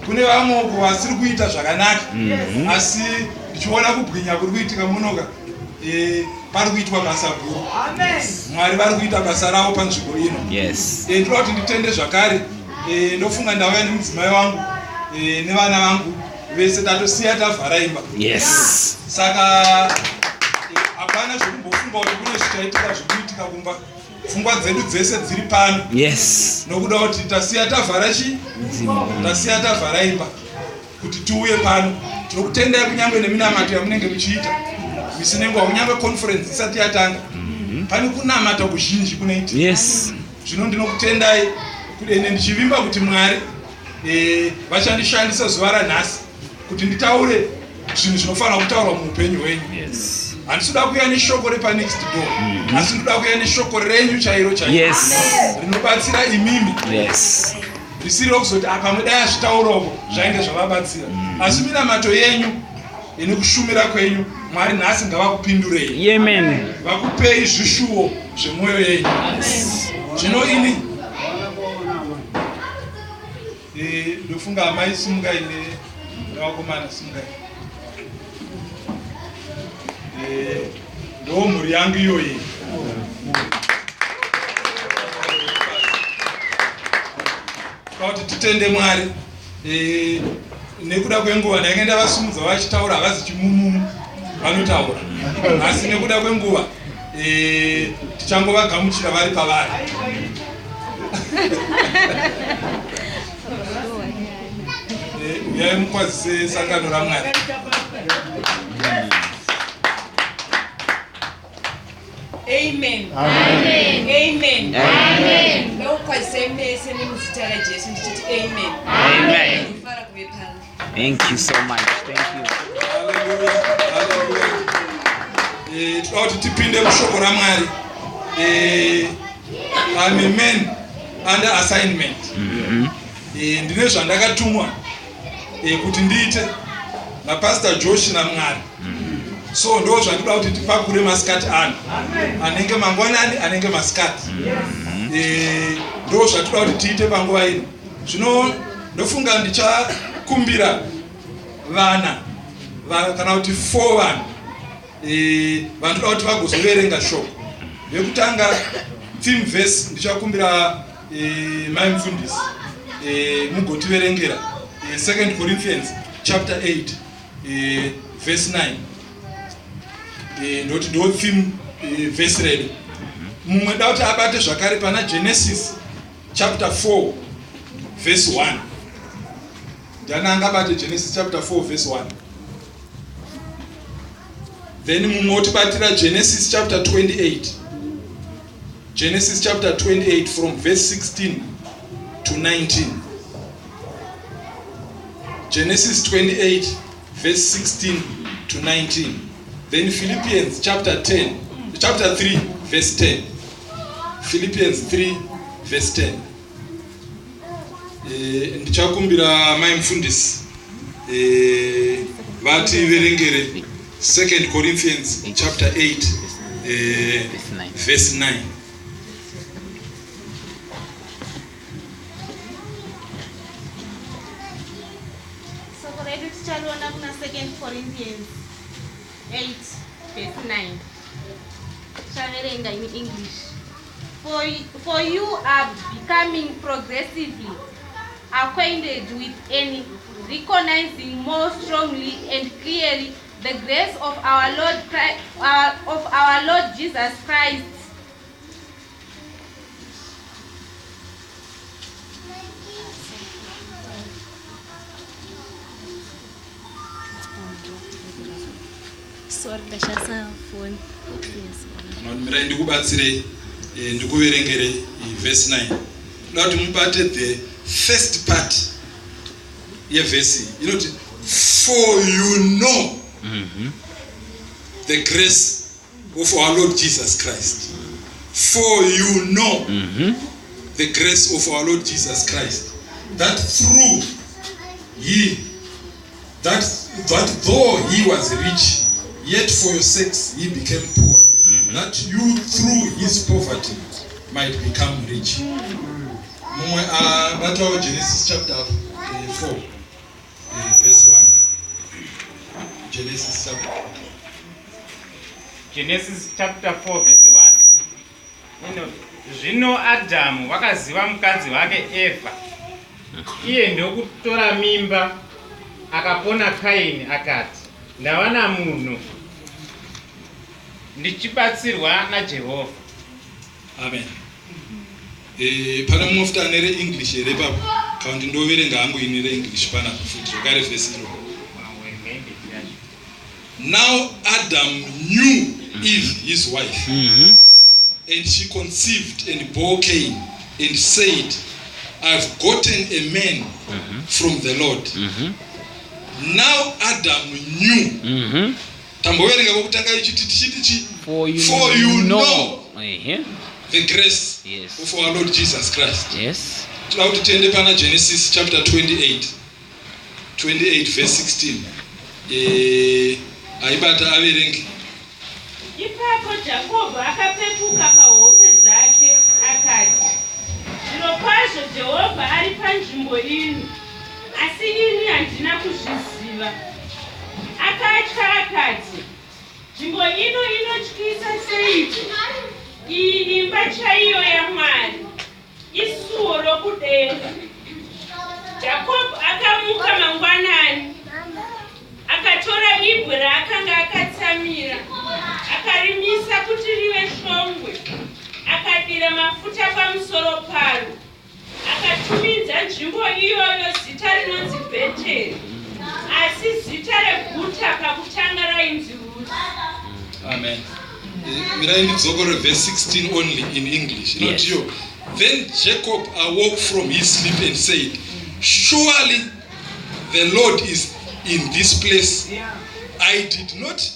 kune vamwe vasiri kuita zvakanaka asi ndichiona kubwinya kuri kuitika munoka pari kuitwa basa guru. Mwari vari kuita basa ravo panzvimbo ino. Ndinoda kuti nditende zvakare ndofunga ndauya nemudzimai wangu nevana vangu vese tatosiya tavhara imba. Saka hapana zvokumbofunga kuti kune zvichaitika zvikuitika kumba. Pfungwa dzedu dzese dziri pano nokuda kuti tasiya tavhara tasiya tavhara imba kuti tiuye pano. Tinokutendai kunyange neminamato yamunenge muchiita misi nenguva kunyange conference isati yatanga pane kunamata kuzhinji kunoitika. Zvino ndinokutendai ene ndichivimba kuti Mwari vachandishandisa zuva ranhasi kuti nditaure zvinhu zvinofanira kutaurwa muupenyu hwenyu. Handisi kuda kuuya neshoko repa next door asi ndoda kuuya neshoko renyu chairo rinobatsira imimi. Risiri rokuzoti pamwe dai azvitaurawo zvainge zvavabatsira asi minamato yenyu nekushumira kwenyu Mwari nhasi ngavakupindurei. Vakupei zvishuwo zvemwoyo yenyu. Zvino ini ndofunga amai simukai nevakomana simukai. Ndo mhuri yangu iyoyi. Kuti titende Mwari nekuda kwenguva ndainge ndavasumudza vachitaura havazi chimumumu vanotaura asi nekuda kwenguva tichangovagamuchira vari pavari. Uyai mukwazise sangano raMwari. Amen. Nokwazise mese nemuzita raJesu ndichiti amen. Thank you so much. Thank you. Toda kuti tipinde mushoko raMwari. I'm a man under assignment. Ndine zvandakatumwa kuti ndiite naPastor Josh naMwari. So ndo zvandoda kuti tipakure masikati ano anenge mangwanani anenge masikati. Ndo zvatoda kuti tiite panguva ino. Zvino ndofunga ndichakumbira vana kana kuti 4 vanhu vandoda kuti vagozoverenga shoko. Vekutanga theme verse ndichakumbira mai mufundisi mugotiverengera 2 Corinthians chapter 8 verse 9. Ndoti ndo theme verse redu. Mumwe da kuti abate zvakare pana Genesis chapter 4 verse 1. Ndani angabate Genesis chapter 4 verse 1. Then mumwe otibatira Genesis chapter 28. Genesis chapter 28 from verse 16 to 19. Genesis 28 verse 16 to 19. Then Philippians chapter 3 verse 10. Philippians 3 verse 10. Ndichakumbira mai mufundisi vati verengere 2 Corinthians chapter 8 verse 9. So kuredu tichaliona kuna 2 Corinthians 8 verse 9. Shaverenga in English. For you are becoming progressively acquainted with and recognizing more strongly and clearly the grace of our Lord Jesus Christ. Sorry, ndashasa phone. Nomira ndikubatsire ndikuverengere verse 9. Ndoda kuti mubate the first part ye verse. Inoti for you know the grace of our Lord Jesus Christ. For you know the grace of our Lord Jesus Christ, that through he, that though he was rich, yet for your sakes he became poor, that you through his poverty might become rich. mumwe abatawo Genesis chapter 4 verse 1. Genesis chapter 4 verse 1. Zvino Adhamu wakaziva mukadzi wake Eva. Iye ndokutora mimba akapona Kaini akati, ndawana munhu ndichibatsirwa naJehovha. Amen. Pana mumwe futi ane reEnglish here papo kandi ndoverenga hangu ine reEnglish pana futi zvakare vhesi iro. Now Adam knew Eve his wife, and she conceived and bore Cain, and said, I've gotten a man from the Lord. Now Adam knew. For you know the grace of our Lord Jesus Christ. Yes. Genesis chapter 28 verse 16. Aibata averengi. Ipapo Jacob akapepuka pahope dzake akati, zvirokwazvo Jehovha ari panzvimbo ino, asi ini handina kuzviziva. Akatya akati, nzvimbo ino inotyisa seiko? Iyi imba chaiyo yaMwari, isuo rokudenga. Jacob akamuka mangwanani, akatora ibwe raakanga akatsamira, akarimisa kuti rive shongwe, akadira mafuta pamusoro paro, akatumidza nzvimbo iyoyo zita rinonzi Bheteri, asi zita reguta pakutanga rainzi Ruzi. Amen. Verse 16 only in English. Not you. Then Jacob awoke from his sleep and said, surely the Lord is in this place. I did not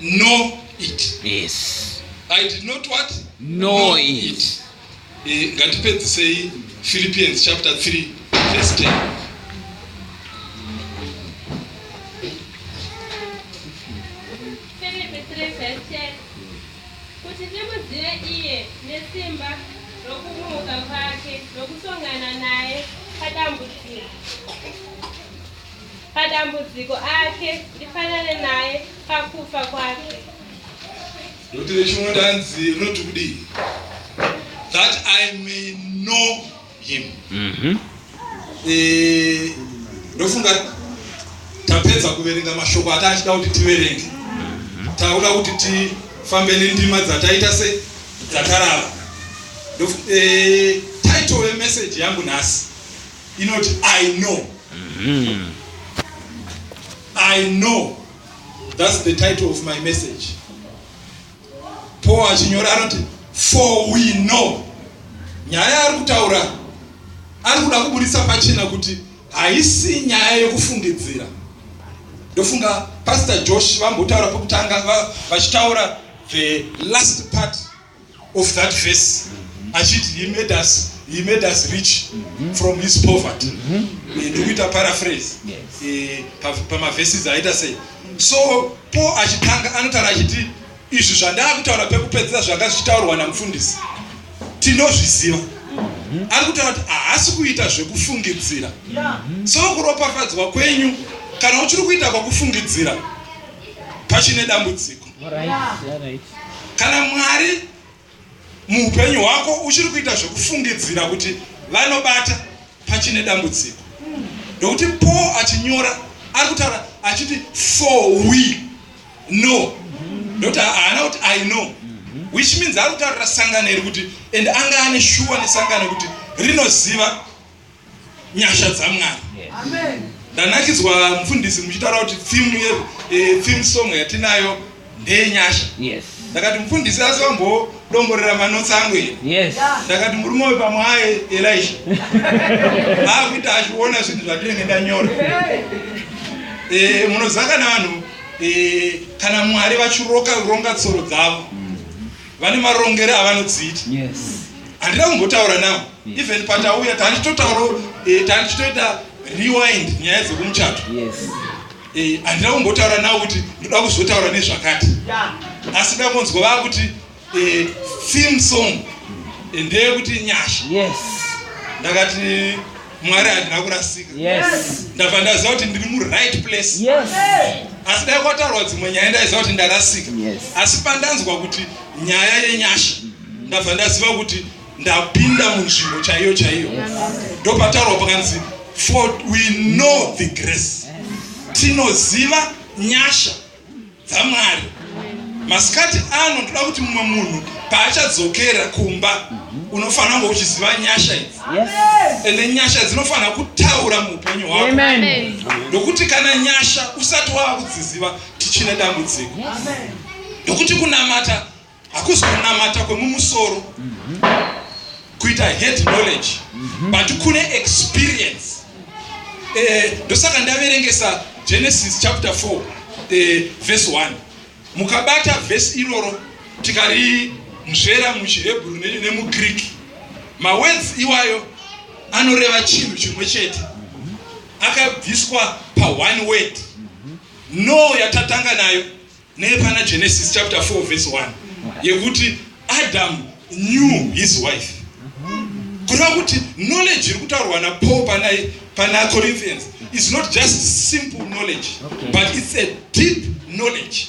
know it. Yes. I did not what? Know it. Gatipedzi say Philippians chapter 3 verse 10. Kuti timuzive iye nesimba rokumuka kwake rokusongana naye padambudziko ake ndifanane naye pakufa kwake. That I may know him. Ndofunga tapedza kuverenga mashoko atachida kuti tiverenge. Tauda kuti tifambe nendima dzataita se dzakarava. Title yemessage yangu nhasi inoti I know. I know. That's the title of my message. Paul achinyora anoti for we know. Nyaya ari kutaura ari kuda kubudisa pachena kuti haisi nyaya yokufungidzira. Ndofunga Pastor Josh vambotaura pokutanga vachitaura the last part of that verse. Achiti he made us rich from his poverty. Ndokuita paraphrase. Pama verses aita say. So Paul achitanga anotaura achiti izvi zvandakutaura pekupedzisa zvanga zvichitaurwa namufundisi tinozviziva. Ari kutaura kuti haasi kuita zvekufungidzira. So kuropafadzwa kwenyu kana uchiri kuita kwakufungidzira pachine dambudziko. Kana Mwari muupenyu hwako uchiri kuita zvekufungidzira kuti vanobata pachine dambudziko. Ndokuti Paul achinyora ari kutaura achiti for we know. Ndokuti haana kuti I know. Which means ari kutaurira sangano iri kuti and anga ane shuwa nesangano kuti rinoziva nyasha dzaMwari. Amen. Ndanakidzwa mufundisi muchitaura kuti theme song yatinayo ndeyenyasha. Yes. Ndakati mufundisi asombodomborera manotsi angu iri. Yes. Ndakati murume uyu pamwe aye Elisha. Akuita achiona zvinhu zvatinenge ndanyora. Munozaka navanhu kana Mwari vachironga tsoro dzavo vane marongere avanodziita. Yes. Handina kumbotaura navo. Even patauya tanichitoita rewind nyaya dzekumuchato. Yes. Handina kumbotaura navo kuti ndoda kuzotaura nezvakati. Asi ndakonzwa vakuti theme song ndeyekuti nyasha. Yes. ndakati Mwari handina kurasika. Ndabva ndaziva kuti ndiri mu-right place. Asi dai kwataurwa dzimwe nyaya ndaiziva kuti ndarasika. Asi pandanzwa kuti nyaya yenyasha ndabva ndaziva kuti ndapinda munzvimbo chaiyo chaiyo. Ndopataurwa pakanzi for we know the grace. Tinoziva nyasha dzaMwari. Masikati ano ndoda kuti mumwe munhu paachadzokera kumba unofanira kunge uchiziva nyasha idzi. Ende nyasha dzinofanira kutaura muupenyu hwako. Ndokuti kana nyasha usati wakudziziva tichine dambudziko. Ndokuti kunamata hakuzi kunamata kwemumusoro kuita head knowledge, but kune experience. Ndosaka ndaverengesa Genesis chapter 4 verse 1. Mukabata verse iroro tikari mzvera muchiHebrew nemuGreek, mawords iwayo anoreva chinhu chimwe chete, akabviswa pa one word. No yatatanga nayo nepana Genesis chapter 4 verse 1 yekuti Adam knew his wife. Kureva kuti knowledge iri kutaurwa naPaul pana Corinthians is not just simple knowledge, but it's a deep knowledge.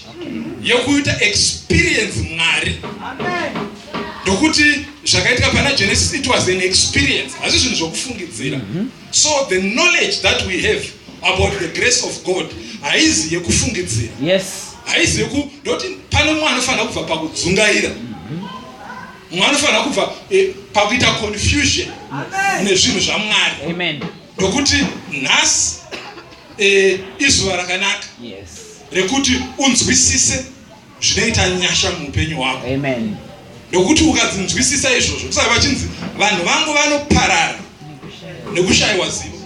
Yekuita experience Mwari. Ndokuti zvakaitika pana Genesis, it was an experience. Asi zvinhu zvokufungidzira. So the knowledge that we have about the grace of God haizi yekufungidzira. Haizi ndoti pane mwana anofanira kubva pakudzungaira. Mwana anofanira kubva pakuita confusion nezvinhu zvaMwari. Ndokuti nhasi izuva rakanaka rekuti unzwisise zvinoita nyasha muupenyu hwako. Ndokuti ukadzinzwisisa izvozvo, kusaka vachinzi vanhu vangu vanoparara nekushayiwa zivo.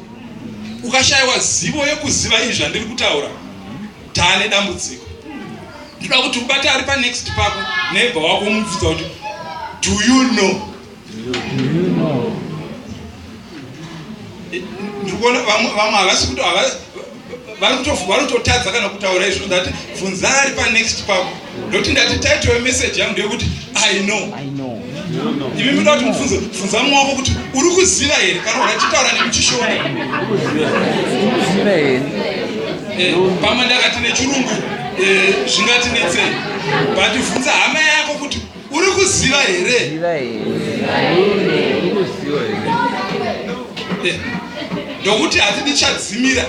Ukashayiwa zivo yekuziva izvi zvandiri kutaura, taane dambudziko. Ndoda kuti ubate ari panext pako nebha wako umubvunza kuti do you know? Ndikuona vamwe havasi kuti vari kutotadza kana kutaura izvo, ndati bvunza ari panext pako. Ndoti ndati title yemessage yangu ndeyekuti I know. Imi munoda kuti mubvunze, bvunza mumwe wako kuti uri kuziva here kana ukachitaura nemuchishona. Pamwe ndakati nechirungu zvingati netsei, but bvunza hama yako kuti uri kuziva here. Ndokuti hatidi chadzimira.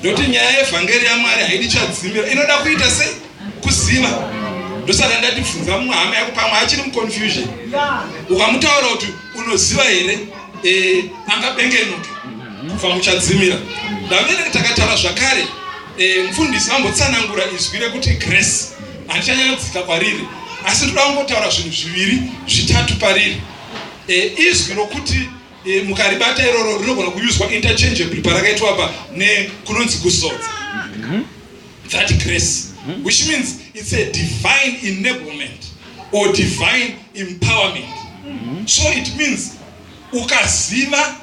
Ndoti nyaya yevhangeri yaMwari haidi chadzimira, inoda kuita sei? Kuziva. Ndosaka ndati bvunza mumwe hama yako pamwe achiri muconfusion. Ukamutaura kuti unoziva here, angabengenuke kubva muchadzimira. Ndamene takataura zvakare, mufundisi vambotsanangura izwi rekuti grace. Handichanyadzika kwariri, asi ndoda kungotaura zvinhu zviviri zvitatu pariri. Izwi rokuti mukaribata iroro rinogona kuyuzwa interchangeably parakaitwa apa nekunonzi kuzodza. That grace, which means it's a divine enablement or divine empowerment. So it means ukaziva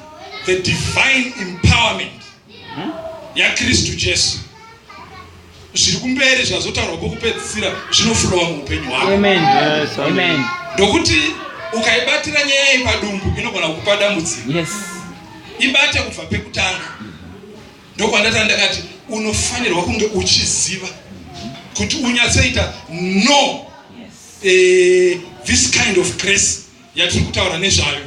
the divine empowerment yaKristu Jesu, zviri kumberi zvazotaurwa kwokupedzisira zvinoflowa muupenyu hwako. Ndokuti ukaibatira nyaya iyi padumbu inogona kukupa dambudziko. Ibate kubva pekutanga. Ndokwandati ndakati unofanirwa kunge uchiziva kuti unyatsoita no this kind of grace yatiri kutaura nezvayo.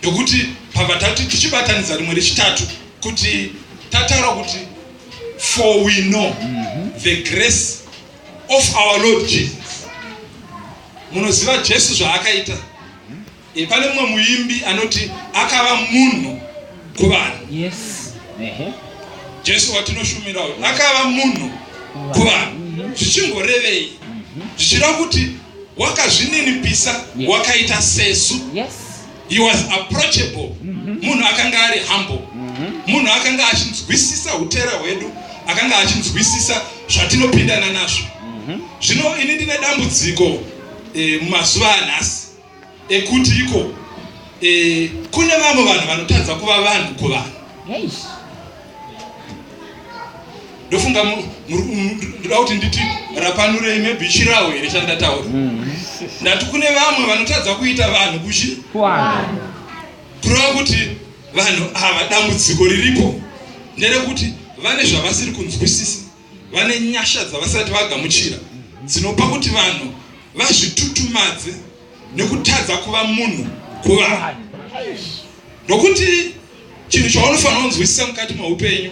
Ndokuti pavatatu tichibatanidza rimwe rechitatu kuti tataura kuti for we know the grace of our Lord Jesus. Munoziva Jesu zvaakaita. Pane mumwe muimbi anoti akava munhu kuvanhu. Jesu watinoshumira uyu akava munhu kuvanhu. Zvichingorevei? Zvichida kuti wakazvininipisa, wakaita sesu. He was approachable. Munhu akanga ari humble. Munhu akanga achinzwisisa utera hwedu, akanga achinzwisisa zvatinopindana nazvo. Zvino ini ndine dambudziko mumazuva anhasi ekuti iko kune vamwe vanhu vanotadza kuva vanhu kuvanhu. Ndofunga ndoda kuti nditi rapanurei maybe chirawo here chandataura. Ndati kune vamwe vanotadza kuita vanhu kuvanhu. kureva kuti vanhu ava dambudziko riripo nderekuti vane zvavasiri kunzwisisa, vane nyasha dzavasati vagamuchira dzinopa kuti vanhu vazvitutumadze nekutadza kuva munhu kuva. Ndokuti chinhu chaunofanira kunzwisisa mukati meupenyu,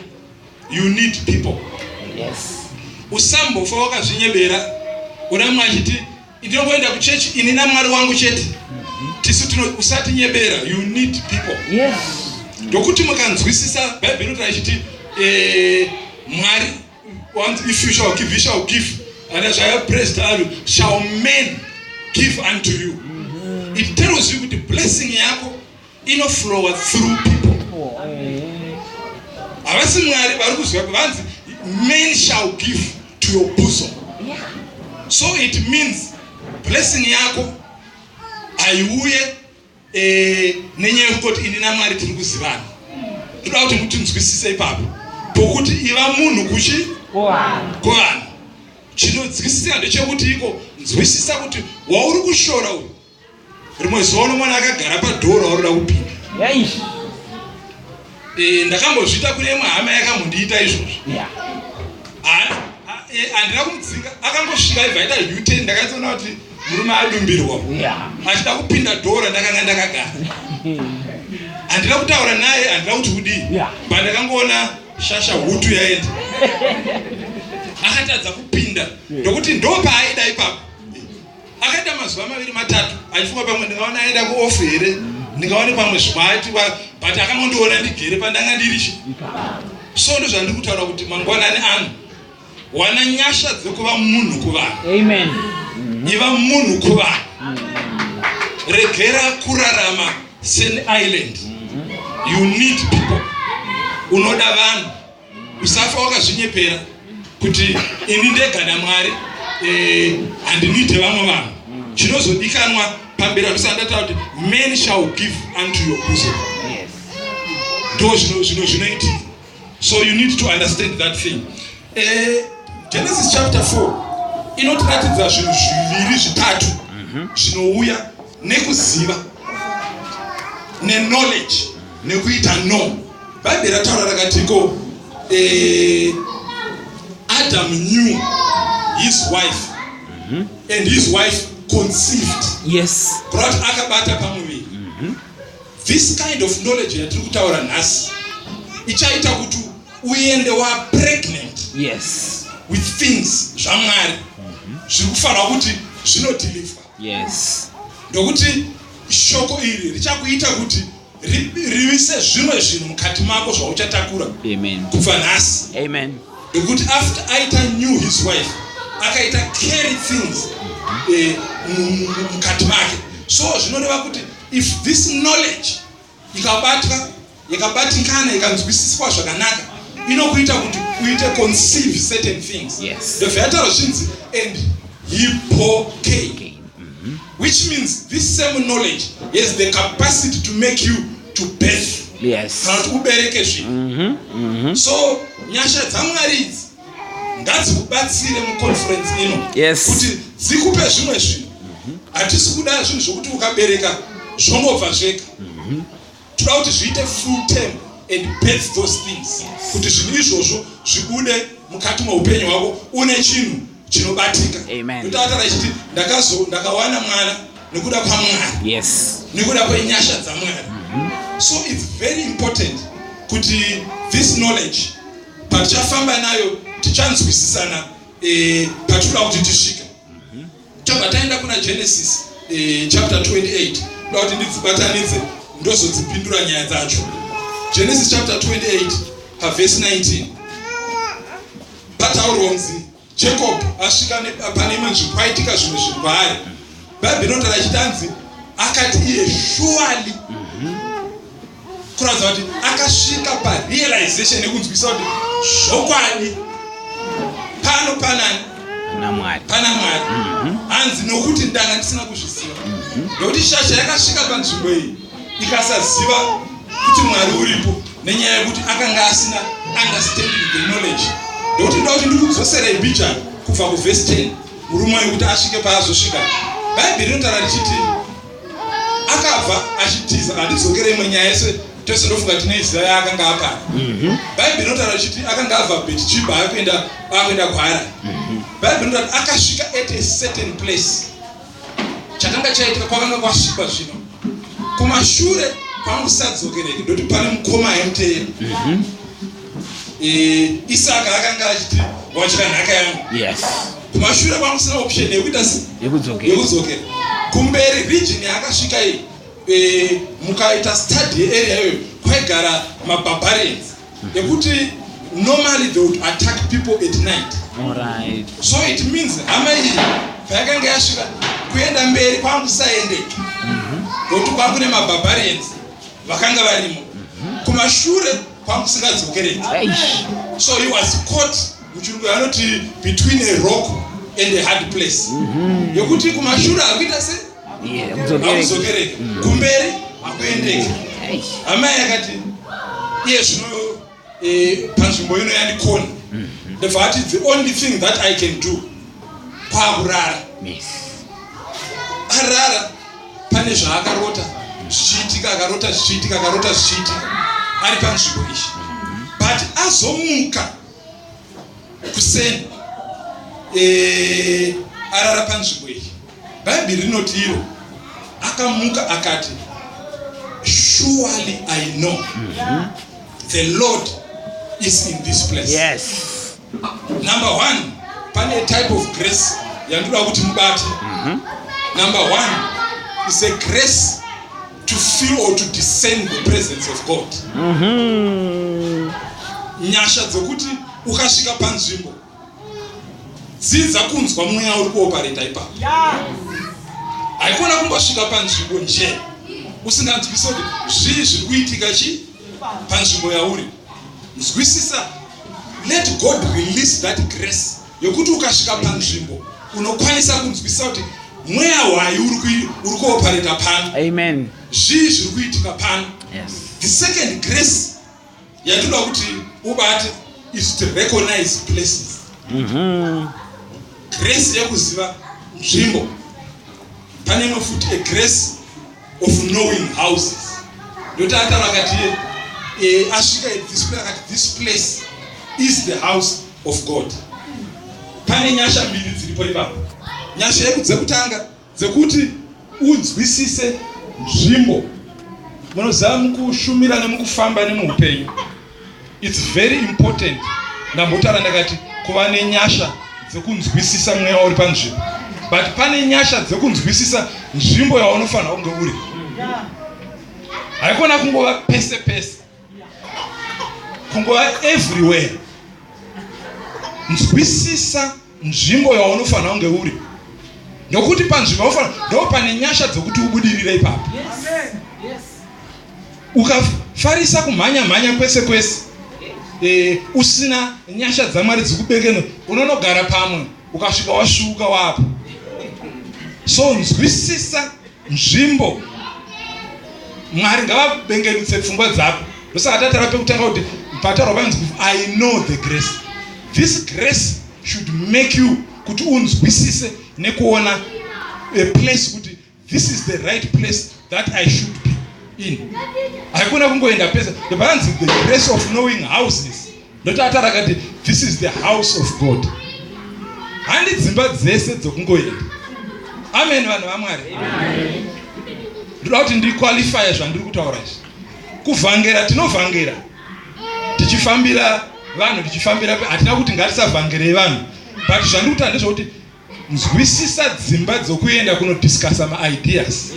you need people. Usambofa wakazvinyebera unamwe achiti ndinongoenda kuchechi ini naMwari wangu chete. Tisu usati nyebera, you need people. Ndokuti mukanzwisisa Bhaibheri rachiti Mwari, if you shall give, you shall give, and as I have praised you, shall men give unto you. It tells you the blessing yako inoflow through people. Avasi Mwari vari kuzwa vanzi men shall give to your bosom. So it means blessing yako aiuye nenyaya yekuti ini naMwari tiri kuzivana. Toda kuti mutinzwisise ipapo pokuti iva munhu kuchi kuvanhu. Chinodzikisisa ndechekuti iko nzwisisa kuti wauri kushora uyu rimwe zuva unomwana akagara padhoro wauri kuda kupinda. Ndakambozvita kune imwe hama yakambondiita izvozvo. Handina kumudzinga, akangosvika aibva aita U-turn, ndakatoona kuti murume adumbirwa achida kupinda dhoro ndakanga ndakagara. Handina kutaura naye, handina kuti kudii, but ndakangoona shasha hutu yaenda. Akatadza kupinda ndokuti ndo paaida ipapo. Akaita mazuva 2-3 achifunga pamwe ndingaona aenda kuofu here, ndingaona pamwe zvimati, but akangondiona ndigere pandanga ndirichi. So ndo zvandiri kutaura kuti mangwanani ano wana nyasha dzekuva munhu kuvanhu. Amen. Iva munhu kuvanhu. Regera kurarama sen island. You need people. Unoda vanhu. Usafa wakazvinyepera kuti ini ndega naMwari handinide vamwe vanhu. Chinozodikanwa pamberi anosandataura kuti men shall give unto your bosom. Ndo zvinoitika. So you need to understand that thing. Genesis chapter 4 inotiratidza zvinhu zviviri zvitatu zvinouya nekuziva, neknowledge, nekuita no. Bhaibheri rataura rakatiko Adam knew his wife and his wife conceived. Yes. Brought akabata pamuviri. This kind of knowledge yatiri kutaura nhasi ichaita kuti uende wa pregnant. Yes. With things zvaMwari zviri kufanira kuti zvinodhilivhwa. Yes. Ndokuti shoko iri richakuita kuti riwise zvimwe zvinhu mukati mako zvauchatakura kubva nhasi. Amen. Ndokuti after aita knew his wife akaita carry things mukati make. So zvinoreva kuti if this knowledge ikabatwa, yakabatikana, ikanzwisiswa zvakanaka, inokuita kuti uite conceive certain things. Yes. The veteran zvinzi and he came. Which means this same knowledge has the capacity to make you to birth. Yes. Kana ubereke zvinhu. So nyasha dzaMwari idzi ngadzikubatsire muconference ino. Yes. Kuti dzikupe zvimwe zvinhu. Hatisi kuda zvinhu zvokuti ukabereka zvongobva zvega. Toda kuti zviite full term and birth those things. Kuti zvinhu izvozvo zvibude mukati meupenyu hwako une chinhu chinobatika. Amen. Kuti achiti ndakawana mwana nekuda kwaMwari. Yes. Nekuda kwenyasha dzaMwari. So it's very important kuti this knowledge patichafamba nayo tichanzwisisana patinoda kuti tisvike. Tobva taenda kuna Genesis chapter 28. Ndoda kuti ndidzibatanidze ndozodzipindura nyaya dzacho. Genesis chapter 28 verse 19. Pataurwa kunzi Jacob asvika pane imwe nzvimbo paitika zvimwe zvinhu kwaari. Bhaibheri rinoti rachitanzi akati iye surely. Kuratidza kuti akasvika parealization yekunzwisisa kuti zvokwadi pano panani pana Mwari. Hanzi nokuti ndanga ndisina kuzviziva. Nokuti shasha yakasvika panzvimbo iyi ikasaziva kuti Mwari uripo nenyaya yekuti akanga asina understanding the knowledge. Nokuti ndoda kuti ndikudzosera Abijah kubva kuverse 10 murume wekuti asvike paazosvika. Bhaibheri rinotaura richiti akabva achitiza handizokere imwe nyaya yese tose ndofunga tine zita yaakanga apara. Bhaibheri rinotaura richiti akanga abva Bhetichibha akuenda kuHarani. Bhaibheri rinotaura akasvika at a certain place. Chakanga chaitika kwakanga kwasviba zvino. Kumashure kwamusadzokereke ndoti pane mukoma aimutevera. Isaka akanga achiti wachika nhaka yangu. Kumashure kwamusina option yekuita yekudzokera. Kumberi region yaakasvika iyi mukaita study area iyoyo kwaigara mabarbarians yekuti normally they would attack people at night. Alright. So it means hama iyi payakanga yasvika kuenda mberi kwamusaendeki nokuti kwakune mabarbarians vakanga varimo. Kumashure kwamusingadzokereki. So he was caught muchirungu vanoti between a rock and a hard place. Yekuti kumashure akuita se akuzokereke kumberi akuendeki. Amai akati iye zvino panzvimbo ino yandikona ndobva ati the only thing that I can do kwakurara. Arara pane zvaakarota zvichiitika, akarota zvichiitika, akarota zvichiitika ari panzvimbo ishi. But azomuka kuseni arara panzvimbo iyi. Bhaibheri rinoti iro akamuka akati surely I know the Lord is in this place. Number one, pane a type of grace yandoda kuti mubate. Number one is a grace to feel or to discern the presence of God. Nyasha dzokuti ukasvika panzvimbo dzidza kunzwa mweya uri kuopareta ipapo. Haikona kumbosvika panzvimbo nje usinganzwisa kuti zvii zviri kuitika chi panzvimbo yauri. Nzwisisa, let God release that grace yokuti ukasvika panzvimbo unokwanisa kunzwisisa kuti mweya hwai uri kuopareta pano. Amen. Zvii zviri kuitika pano. The second grace yatoda kuti ubate is to recognize places. Grace yekuziva nzvimbo. Pane imwe futi a grace of knowing houses. Ndoti ataura akati asvika this place akati this place is the house of God. Pane nyasha mbiri dziripo ipapo. Nyasha dzekutanga dzekuti unzwisise nzvimbo. Munoziva mukushumira nemukufamba nemuupenyu. It's very important. Ndambotaura ndakati kuva nenyasha dzekunzwisisa mweya uri panzvimbo. But pane nyasha dzekunzwisisa nzvimbo yaunofanira kunge uri. Haikona kungova pese pese. Kungova everywhere. Nzwisisa nzvimbo yaunofanira kunge uri. Nokuti panzvimbo yaunofanira ndo pane nyasha dzokuti ubudirire ipapo. Ukafarisa kumhanya kwese kwese usina nyasha dzaMwari dzikubekeno unonogara pamwe ukasvika wasvuka wapo. So nzwisisa nzvimbo. Mwari ngavabengenutse pfungwa dzako. Ndosaka tatara pekutanga kuti pataura panzi I know the grace. This grace should make you kuti unzwisise nekuona a place kuti this is the right place that I should be in. Haikuna kungoenda pesa. Panzi the grace of knowing houses. Ndotatara kati this is the house of God. Handi dzimba dzese dzokungoenda. Amen vanhu vaMwari. Ndoda kuti ndiqualify zvandiri kutaura izvi. Kuvhangera tinovhangera tichifambira vanhu tichifambira hatina kuti ngatisavhangere vanhu. But zvandiri kutaura ndezvokuti nzwisisa dzimba dzokuenda kunodiscussa maideas.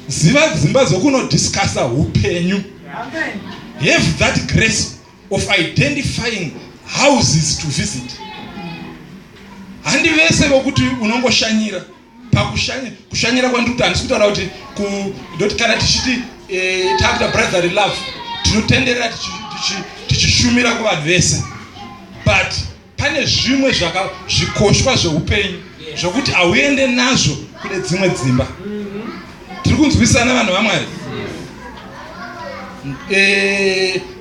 Ziva dzimba dzokunodiscussa upenyu. Have that grace of identifying houses to visit. Handi vese vokuti unongoshanyira. Pakushanyira kwandiri kuti handisi kutaura kuti ndoti kana tichiti takuita brotherly love tinotenderera tichishumira kuvanhu vese. But pane zvimwe zvikoshwa zveupenyu zvokuti hauende nazvo kune dzimwe dzimba. Tiri kunzwisana vanhu vaMwari.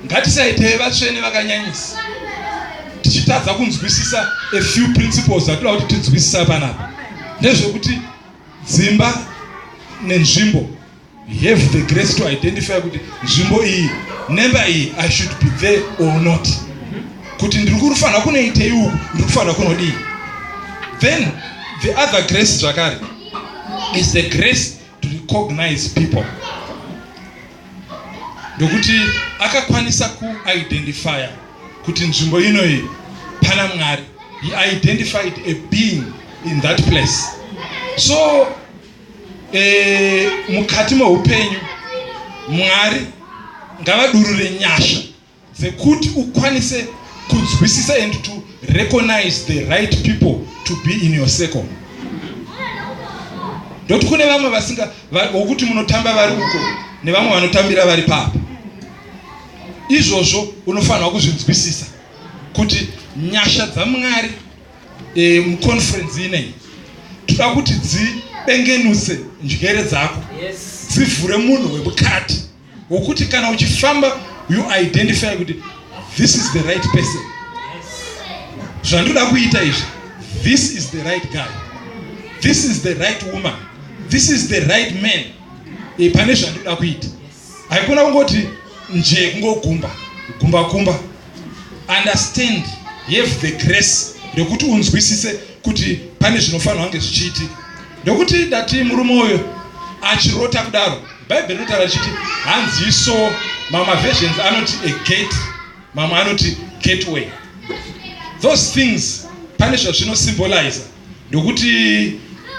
Ngatisaite vatsvene vakanyanyisa tichitadza kunzwisisa a few principles atoda kuti tinzwisisa panapa. Ndezvekuti dzimba nenzvimbo, you have the grace to identify kuti nzvimbo iyi nemba iyi I should be there or not, kuti ndiri kufanira kunoitei uku, ndiri kufanira kunodii. Then the other grace zvakare is the grace to recognize people, ndokuti akakwanisa kuidentifya kuti nzvimbo inoyi pana Mwari. He identified a being in that place. So mukati meupenyu Mwari ngavadurure nyasha dzekuti ukwanise kunzwisisa and to recognize the right people to be in your circle. Ndoti kune vamwe vasinga vokuti munotamba vari uko nevamwe vanotambira vari papa. Izvozvo unofanirwa kuzvinzwisisa kuti nyasha dzaMwari muconference ineyi toda kuti dzibengenuse njere dzako, dzivhure munhu wemukati wokuti kana uchifamba you identify kuti this is the right person. Zvandoda kuita izvi, this is the right guy, this is the right woman, this is the right man. Pane zvandoda kuita, haikuna kungoti nje kungogumba kumba. Understand, you have the grace ndokuti unzwisise kuti pane zvinofanirwa kunge zvichiitika. Ndokuti dati murume uyo achirota kudaro, Bible rinotaura richiti hanziso, mama versions anoti a gate, mama anoti gateway. Those things pane zvazvinosymbolize, ndokuti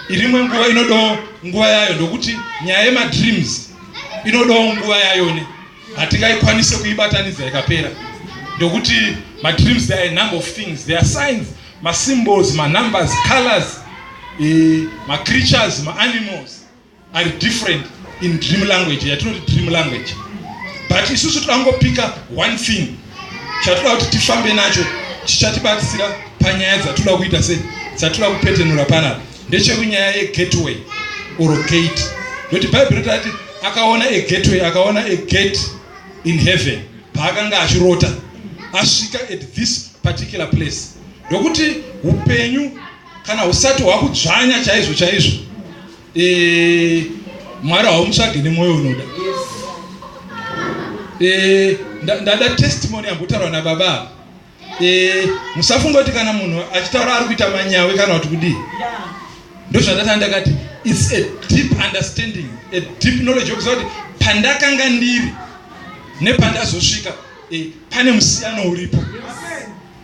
irimwe nguva inodawo nguva yayo, ndokuti nyaya yemadreams inodawo nguva yayone, hatingaikwanise kuibatanidza ikapera. Ndokuti madreams, there are a number of things, there are signs, symbols, numbers, colors, creatures, animals are different in dream language. Yatinoti dream language, but isusu tangopika one thing chatoda kuti tifambe nacho chichatibatsira panyaya dzatoda kuita sei dzatoda kupetenura panapa, ndechekunyaya yegateway or gate. Ndokuti Bible rotati akaona a gateway, akaona a gate in heaven paakanga achirota, asvika at this particular place. Ndokuti upenyu kana usati hwakudzvanya chaizvo Mwari haumutsvage nemwoyo unoda. Ndada testimony yambotaurwa nababa. Musafunga kuti kana munhu achitaura ari kuita manyawe kana kuti kudii. Ndozvatata ndakati it's a deep understanding, a deep knowledge yokuziva kuti pandakanga ndiri nepandazosvika pane musiyano uripo.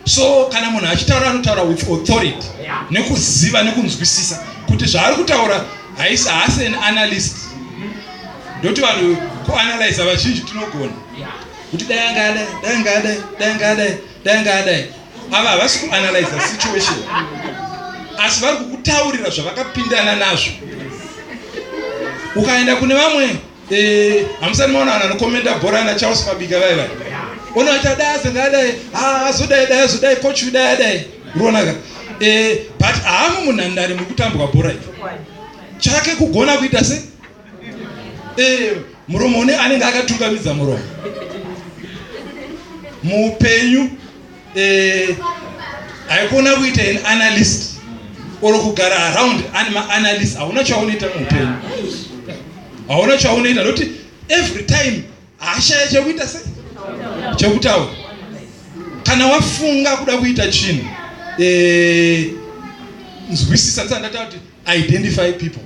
So kana munhu achitaura anotaura with authority, nekuziva nekunzwisisa kuti zvaari kutaura haasi an analyst. Ndoti vanhu kuanalyze vazhinji tinogona kuti dai angadai. Ava havasi kuanalyze situation, asi vari kukutaurira zvavakapindana nazvo. Ukaenda kune vamwe hamusani maona vanhu vanokomenda bhora na Charles Mabika vai unoita dai azodai coach dai uronaka, but haamu munhandare mukutambwa bhora iri chake kugona kuita se muromo une anenge akatungamidza muromo muupenyu. Haikona kuita an analyst or kugara around analyst, hauna chaunoita muupenyu, hauna chaunoita, noti every time hashaya chekuita se chekutaura. Kana wafunga kuda kuita chinhu nzwisisa, ndisandata kuti identify people,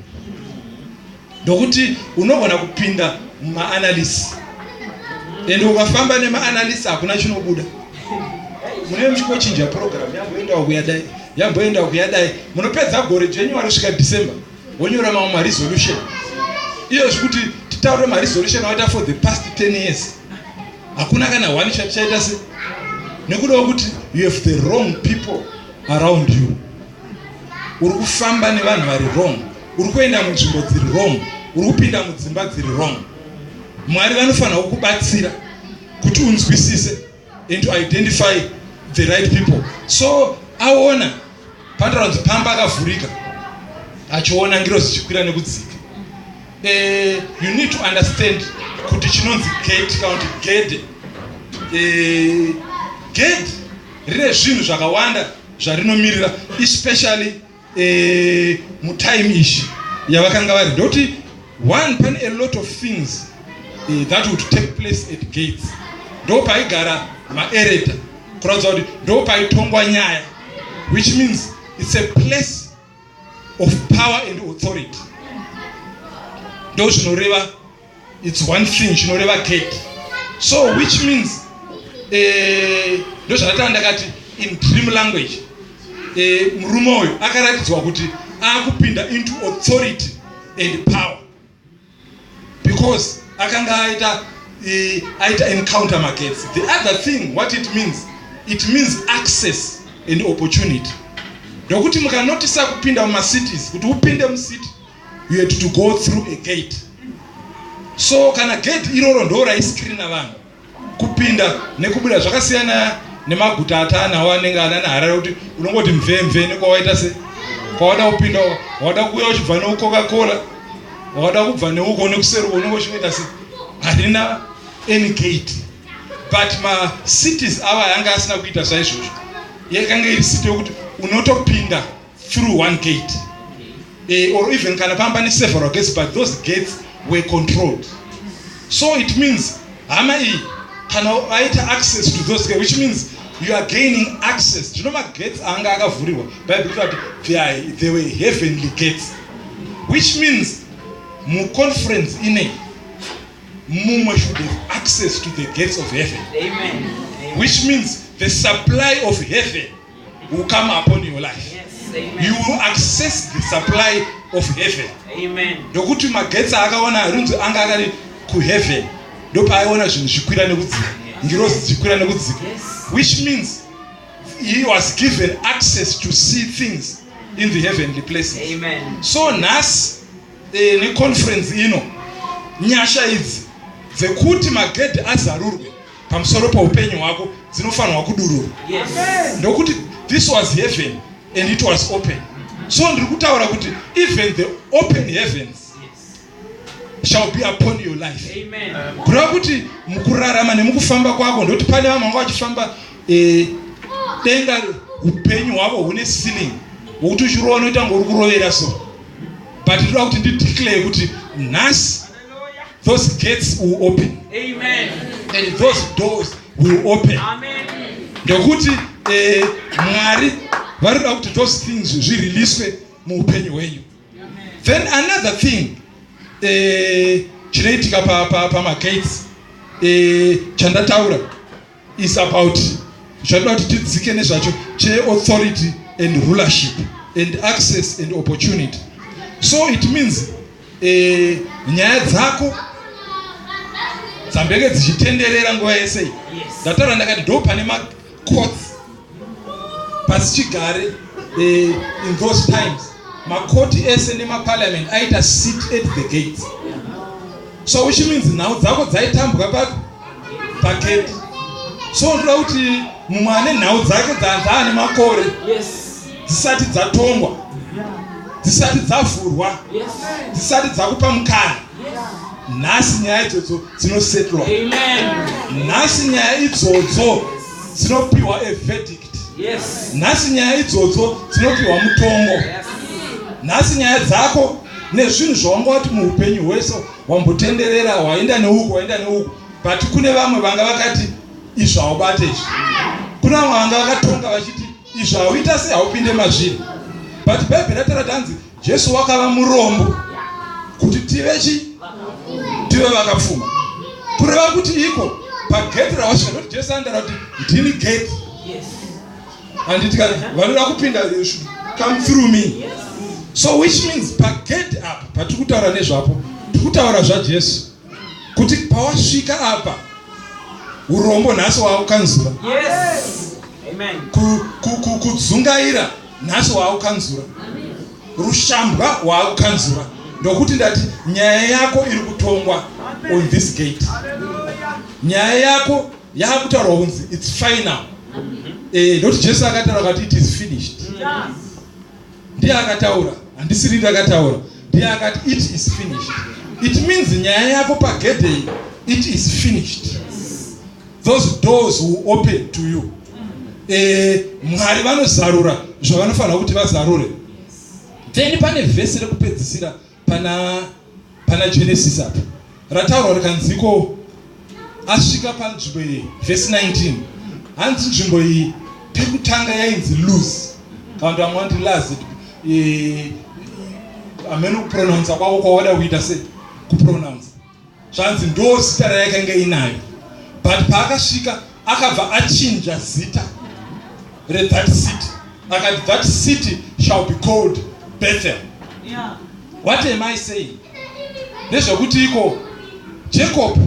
ndokuti unogona kupinda mumaanalysis ende ukafamba nemaanalysis hakuna chinobuda. Mune muchingochinja program yamboenda kuyadai munopedza gore January kusvika December wonyora mamwe maresolution, iyo zvikuti titaure maresolution awaita for the past 10 years hakuna kana one chaita se, nekuda kuti you have the wrong people around you. Uri kufamba nevanhu vari wrong, uri kuenda munzvimbo dziri wrong, uri kupinda mudzimba dziri wrong. Mwari vanofanira kukubatsira kuti unzwisise and to identify the right people. So aona pandaranzi pamba akavhurika achiona ngiro zichikwira nekudzika. You need to understand kuti chinonzi gate kana kuti gede. Gate rine zvinhu zvakawanda zvarinomirira, especially mutime ishi yavakanga vari. Ndoti one, pane a lot of things that would take place at gates. Ndo paigara maereta, kuratidza kuti ndo paitongwa nyaya, which means it's a place of power and authority. Ndo zvinoreva, it's one thing zvinoreva gate. So which means ndo zvataura ndakati in dream language murume uyu akaratidzwa kuti akupinda into authority and power because akanga aita encounter markets. The other thing, what it means access and opportunity. Ndokuti mukanotisa kupinda muma cities, kuti upinde musiti, you had to go through a gate. So kana gate iroro ndo raiscreena vanhu kupinda nekubuda zvakasiyana nemaguta atanawo anenge ana naharare kuti unongoti mvemve nekwawaita se kwawada kupinda wada kuuya uchibva necoca-cola wada kubva neuko nekuseruko unenge uchinoita se harina any gate. But ma cities ava yanga asina kuita saizvozvo, yakanga iri city yokuti unotopinda through one gate, or even kana pamba ne several gates, but those gates were controlled. So it means hama iyi kana aita access to those gates, which means you are gaining access. Do you know my gates anga akavhurirwa? Bible said they were heavenly gates, which means mu conference ine mumwe should have access to the gates of heaven. Amen. Which means the supply of heaven will come upon your life. Yes. Amen. You will access the supply of heaven. Amen. Ndokuti magetsi akaona runzi anga akari ku heaven ndopa aiona zvinhu zvikwira nekudzika, ngirozi dzikwira nekudzika, which means he was given access to see things in the heavenly places. Amen. So nhasi ne conference ino nyasha idzi dzekuti magedhi azarurwe pamusoro paupenyu hwako dzinofanirwa kudururwa. Yes. Ndokuti this was heaven and it was open. So ndiri kutaura kuti even the open heavens shall be upon your life. Amen. Kureva kuti mukurarama nemukufamba kwako ndokuti pane vamwe vanga vachifamba denga upenyu hwavo hune ceiling wokuti uchirova unoita ngori kurovera so, but ndoda kuti ndideclare kuti nhasi those gates will open. Amen. And those doors will open. Amen. Ndokuti Mwari varikuda kuti those things zvireleaswe muupenyu hwenyu. Then another thing chinoitika pamagates chandataura is about zvatoda kuti tidzike nezvacho che-authority and rulership and access and opportunity. So it means nyaya dzako dzambenge dzichitenderera nguva yese. Ndataura ndakati ndo pane macourts pasichigare in those times makoti ese nemaparliament aita sit at the gates. So which means nhau dzako dzaitambwa pagate. So ndoda kuti mumwe ane nhau dzake dzaane makore dzisati dzatongwa, dzisati dzavhurwa, dzisati dzakupa mukana, nhasi nyaya idzodzo dzinosetlwa. Nhasi nyaya idzodzo dzinopiwa a verdict. Nhasi nyaya idzodzo dzinopiwa mutongo. Nhasi nyaya dzako nezvinhu zvawanga wati muupenyu hwese wambotenderera waenda neuku, but kune vamwe vanga vakati izvi haubate izvi. Kuna vamwe vanga vakatonga vachiti izvi hauita sei haupinde mazviri. But Bibheri ratara tanzi Jesu wakava murombo kuti tive vakapfuma. Kureva kuti iko pagate rawasvika noti Jesu andara kuti ndini gate. Anditi kana vanoda kupinda you should come through me. So which means pagate apa patiri kutaura nezvapo tiri kutaura zvaJesu kuti pawasvika apa urombo nhasi waakukanzura. Kudzungaira nhasi waakukanzura. Rushambwa waakukanzura. Ndokuti ndati nyaya yako iri kutongwa on this gate. Nyaya yako yakutaurwa kunzi it's final. Ndokuti Jesu akataura kuti it is finished. Ndiye akataura, handisiri ndakataura. Ndiye akati it is finished. It means nyaya yako pagedhe it is finished. Those doors will open to you. Mwari vanozarura zvavanofanira kuti vazarure. Then pane vhesi rekupedzisira pana pana Genesis apa rataurwa rikanziko asvika panzvimbo iyi verse 19 hanzi nzvimbo iyi pekutanga yainzi Luz kana kuti vamwe vanoti Laz amene kupronounsa kwavo kwawada kuita se kupronounsa zvanzi ndo zita rayakanga inayo but paakasvika akabva achinja zita that city akati that city shall be called Bethel. What am I saying? Ndezvekuti iko Jacob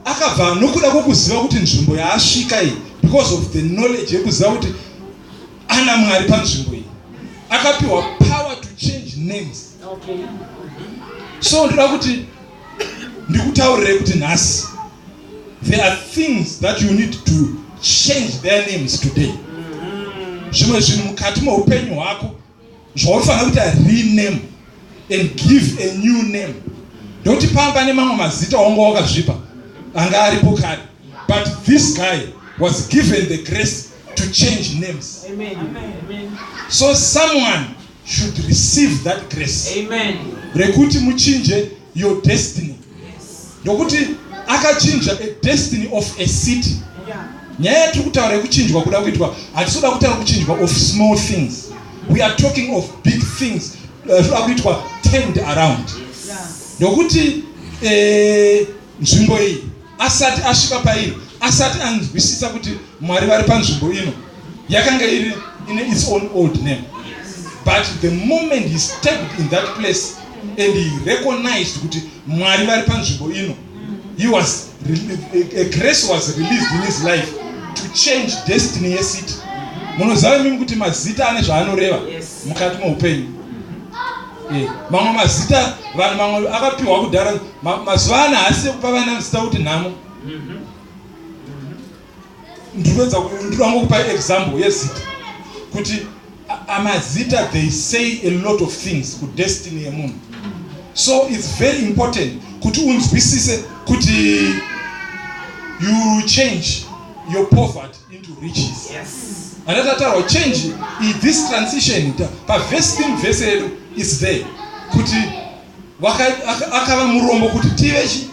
akabva nokuda kwokuziva kuti nzvimbo yaasvika iyi because of the knowledge yekuziva kuti ana Mwari panzvimbo iyi akapiwa power to change names. So ndoda kuti ndikutaurire kuti nhasi there are things that you need to change their names today. Zvimwe zvinhu mukati meupenyu hwako zvaunofanira kuti rename and give a new name. Ndokuti pamba nemamwe mazita wanga wakazvipa anga aripo kare, but this guy was given the grace to change names. Amen. So someone should receive that grace. Amen. Rekuti muchinje your destiny. Ndokuti akachinja a destiny of a city. Nyaya tiri kutaura yekuchinjwa kuda kuitwa hatisoda kutaura kuchinjwa of small things. We are talking of big things zvoda kuitwa turned around. Ndokuti nzvimbo iyi asati asvika pairi asati anzwisisa kuti Mwari vari panzvimbo ino yakanga iri ine its own old name. But the moment he stepped in that place and he recognized kuti Mwari vari panzvimbo ino, he was a grace was released in his life to change destiny yecity. Munoziva mimi kuti mazita ane zvaanoreva mukati meupenyu. Mamwe mazita vanhu mamwe akapiwa kudhara mazuva ano haasi ekupa vana zita kuti nhamo. Ndinoda kupa example yezita kuti amazita they say a lot of things ku destiny yemunhu. So it's very important kuti unzwisise kuti you change your poverty into riches. Another change is this transition. Pa verse 10 verse is there kuti akava murombo kuti tivechi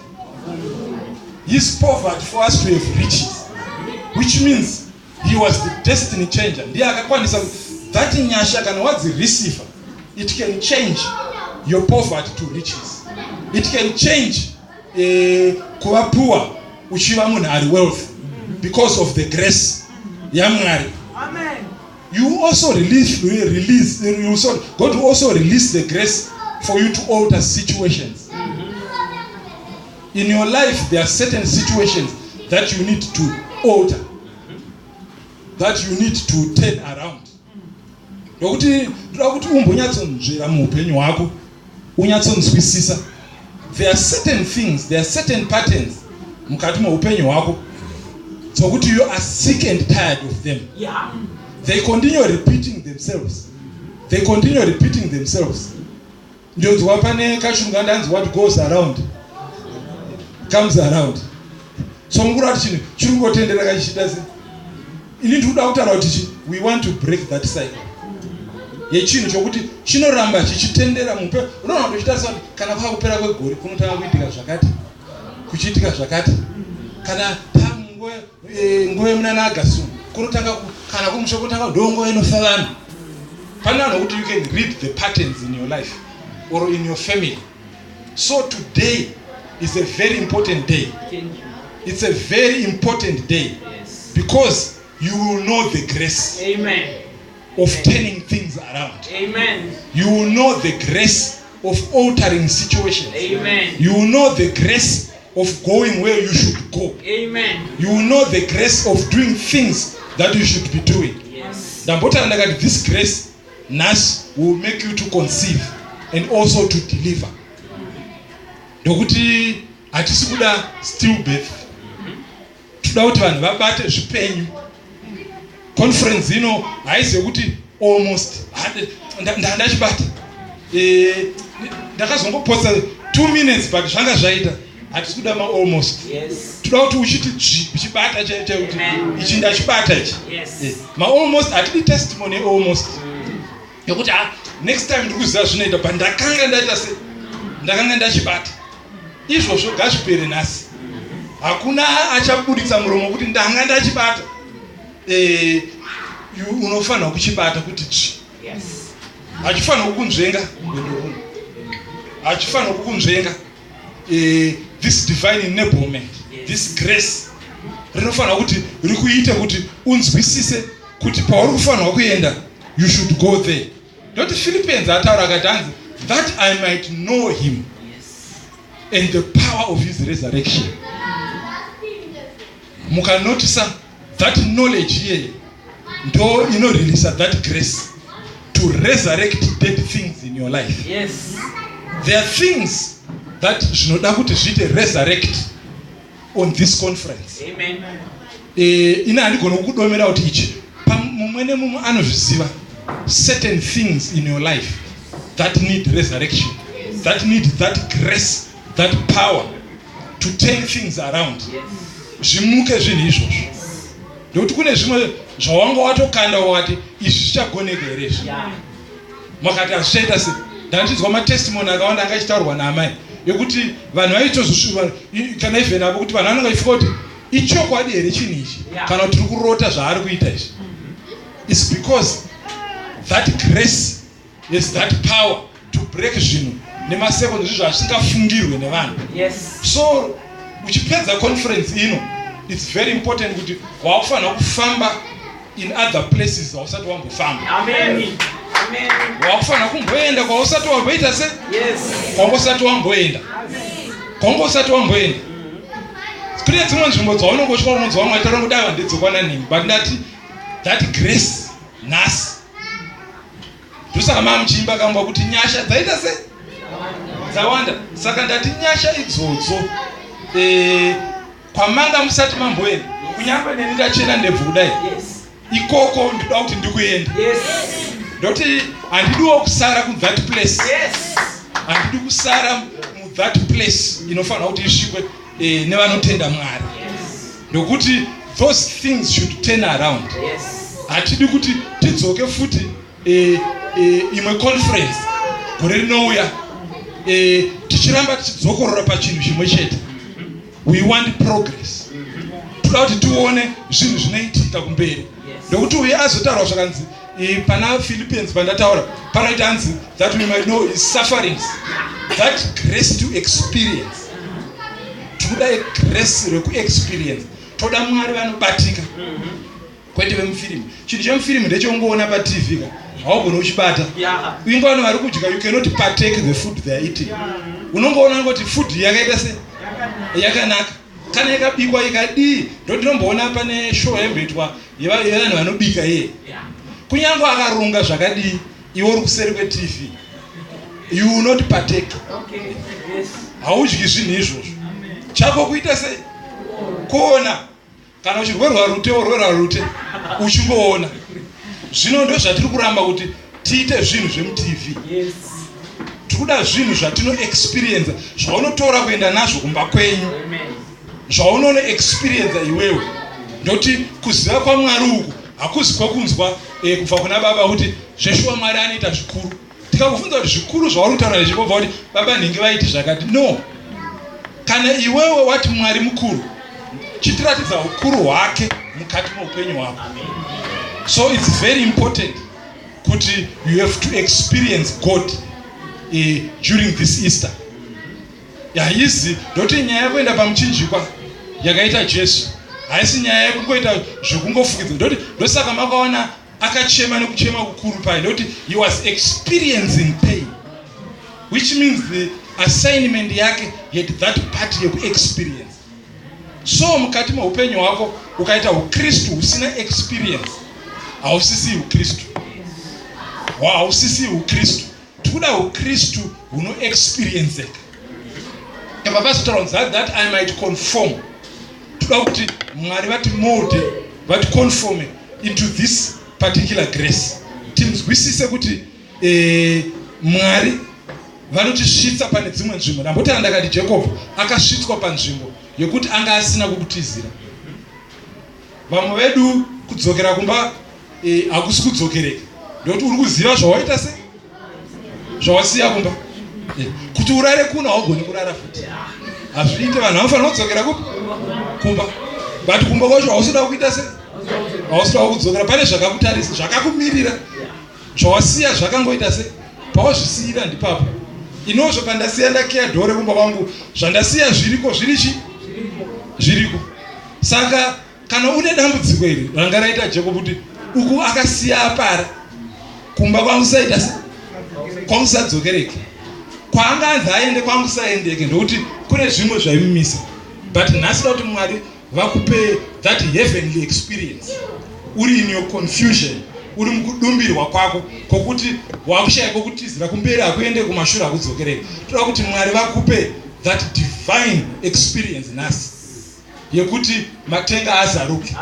his poverty for us to have riches, which means he was the destiny changer. Ndiye akakwanisa that nyasha kana wadzi receiver, it can change your poverty to riches. It can change kuva poor uchiva munhu ari wealth because of the grace yaMwari. Amen. You also God will also release the grace for you to alter situations. In your life there are certain situations that you need to alter, that you need to turn around. Ndokuti umbonyatsonzvera muupenyu hwako unyatsonzwisisa there are certain things, there are certain patterns mukati meupenyu hwako dzokuti you are sick and tired of them. They continue repeating themselves. Ndinzwa pane kashunga ndanzi what goes around comes around. So mukura kuti chinhu chiri kungotendera kachichita se ini ndikuda kutaura kuti we want to break that cycle yechinhu chokuti chinoramba chichitendera mupe. Unoona kuti chitarisa kuti kana kwakupera kwegore kunotanga kuitika zvakati kuchiitika zvakati, kana nguva yemunana Agasti kunotanga kana kumusha kunotanga ndongo inofa vanhu. Pane vanhu kuti you can read the patterns in your life or in your family. So today is a very important day. It's a very important day because you will know the grace. Amen. Of turning things around. Amen. You will know the grace of altering situations. Amen. You will know the grace of going where you should go. Amen. You will know the grace of doing things that you should be doing. Yes. This grace Nash will make you to conceive and also to deliver. Ndokuti hatisi kuda stillbirth. Toda kuti vanhu vabate zvipenyu. Conference ino haisi yekuti almost ndachibata. Ndakazongoposta 2 minutes but zvanga zvaita. Hatisi kuda ma almost. Toda kuti uchiti chibata chaite kuti ichi ndachibata ichi. Ma almost hatidi testimony almost. Yokuti next time ndikuziva zvinoita but ndakanga ndaita se ndakanga ndachibata. izvozvo ngazvipere nhasi. Hakuna achabuditsa muromo kuti ndanga ndachibata. Unofanira kuchibata kuti chi. Hachifanira kukunzvenga. Hachifanira kukunzvenga. This divine enablement, this grace, rinofanira kuti rikuite kuti unzwisise kuti pauri kufanira kuenda, you should go there. Ndoti Philippians ataura akati that I might know him and the power of his resurrection. Mukanotisa that knowledge here ndo inorelease that grace to resurrect dead things in your life. Yes. There are things that zvinoda kuti zviite resurrect on this conference. Amen. Ina handigona kukudomera kuti ichi mumwe nemumwe anozviziva certain things in your life that need resurrection, that need that grace, that power to turn things around. Zvimuke zvinhu izvozvo. Ndokuti kune zvimwe zvawanga watokanda wakati izvi zvichagoneka here izvi. Makati hazvichaita sei. Ndandichizwa matestimony akawanda anga achitaurwa naamai yekuti vanhu vaitozoshuva kana even avo kuti vanhu vanenge vachifunga kuti ichokwadi here chinhu ichi kana kuti tiri kurota zvaari kuita izvi. It's because that grace is that power to break zvinhu nemasekondi zvinhu zvasingafungirwe nevanhu. So uchipedza conference ino, it's very important kuti wakufanira kufamba in other places hausati wambofamba. Amen. Wakufanira kumboenda kwausati wamboita se? Kwangosati wamboenda. Kwangosati wamboenda. Kune dzimwe nzvimbo dzaunongosvika unonzi vamwe vaitaura kuti dai vandedzokwana nemi, but ndati that grace nhasi. Ndosaka muchiimba kamba kuti nyasha dzaita se? Dzawanda. Saka ndati nyasha idzodzo kwamanga musati mamboenda, kunyangwe neni ndachena ndebvu kudai, ikoko ndinoda kuti ndikuenda. Ndoti handidiwo kusara ku that place. Handidi kusara mu that place inofanira kuti isvikwe nevanotenda Mwari. Ndokuti those things should turn around. Hatidi kuti tidzoke futi imwe conference gore rinouya tichiramba tichidzokorora pachinhu chimwe chete. We want progress. Toda kuti tione zvinhu zvinoitika kumberi. Ndokuti uye azotaura zvakanzi pana Philippians pandataura panoita hanzi that we might know his sufferings, that grace to experience. Toda grace rekuexperience. Toda Mwari vanobatika kwete vemufirimu. Chinhu chemufirimu ndechongoona paTV ka haugona uchibata. Uye vanhu vari kudya, you cannot partake the food they are eating. Unongoona kuti food yakaita se yakanaka kana yakabikwa ikadii. Ndotinomboona pane show yemboitwa yevanhu vanobika iye. Kunyange akaronga zvakadii iwe uri kuseri kweTV, you will not partake. Haudyi zvinhu izvozvo. Chako kuita sei? Kuona. Kana uchirwerwa rute worwera rute uchingoona. Zvino ndo zvatiri kuramba kuti tiite zvinhu zvemuTV. Tikuda zvinhu zvatino experience, zvaunotora kuenda nazvo kumba kwenyu, zvaunoona experience iwewe. Ndoti kuziva kwaMwari uku hakuzi kwakunzwa kubva kuna baba kuti zveshuwa Mwari anoita zvikuru. Tikakubvunza kuti zvikuru zvauri kutaura ndezvekobva kuti baba nhingi vaiti zvakati. No. Kana iwewe wati Mwari mukuru, chitiratidza ukuru hwake mukati meupenyu hwako. So it's very important kuti you have to experience God during this Easter. Haisi ndoti nyaya yekuenda pamuchinjikwa yakaita Jesu, haisi nyaya yekungoita zvekungofukidza. Ndosaka makaona akachema nekuchema kukuru pai, ndoti he was experiencing pain, which means the assignment yake had that part yeku experience. So mukati meupenyu hwako ukaita uKristu usina experience, hausisi uKristu. Hausisi uKristu. Tikuda uKristu huno experience. Baba sitaronza that I might conform. Tikuda kuti Mwari vati mold, vati conform into this particular grace. Tinzwisise kuti Mwari vanotisvitsa pane dzimwe nzvimbo. Ndamboti ndakati Jacob akasvitswa panzvimbo yekuti anga asina kukutizira. Vamwe vedu kudzokera kumba hakusi kudzokereka. Ndokuti uri kuziva zvawaita se? Zvawasiya kumba. Kuti urare kuno haugoni kurara futi. hazviite. Vanhu vanofanira kudzokera kumba, but kumba kwacho hausida kuita sei, hausida kudzokera. Pane zvakakutarisa, zvakakumirira, zvawasiya zvakangoita sei, pawazvisiyira ndipapo. Inozvo pandasiya ndakeya dhore kumba kwangu, zvandasiya zviriko zviriko. Saka kana une dambudziko iri ranga raita Jacob kuti uku akasiya apara kumba kwamusaita sei, kwamusadzokereke, kwaanganzi aende kwamusaendeke, ndokuti kune zvimwe zvaimumisa. But nhasida kuti Mwari vakupe that heavenly experience, uri in your confusion, uri mukudumbirwa kwako kokuti wakushaya kokutizira kumberi akuende kumashure akudzokereke. Toda kuti Mwari vakupe that divine experience nhasi, yekuti matenga azaruke,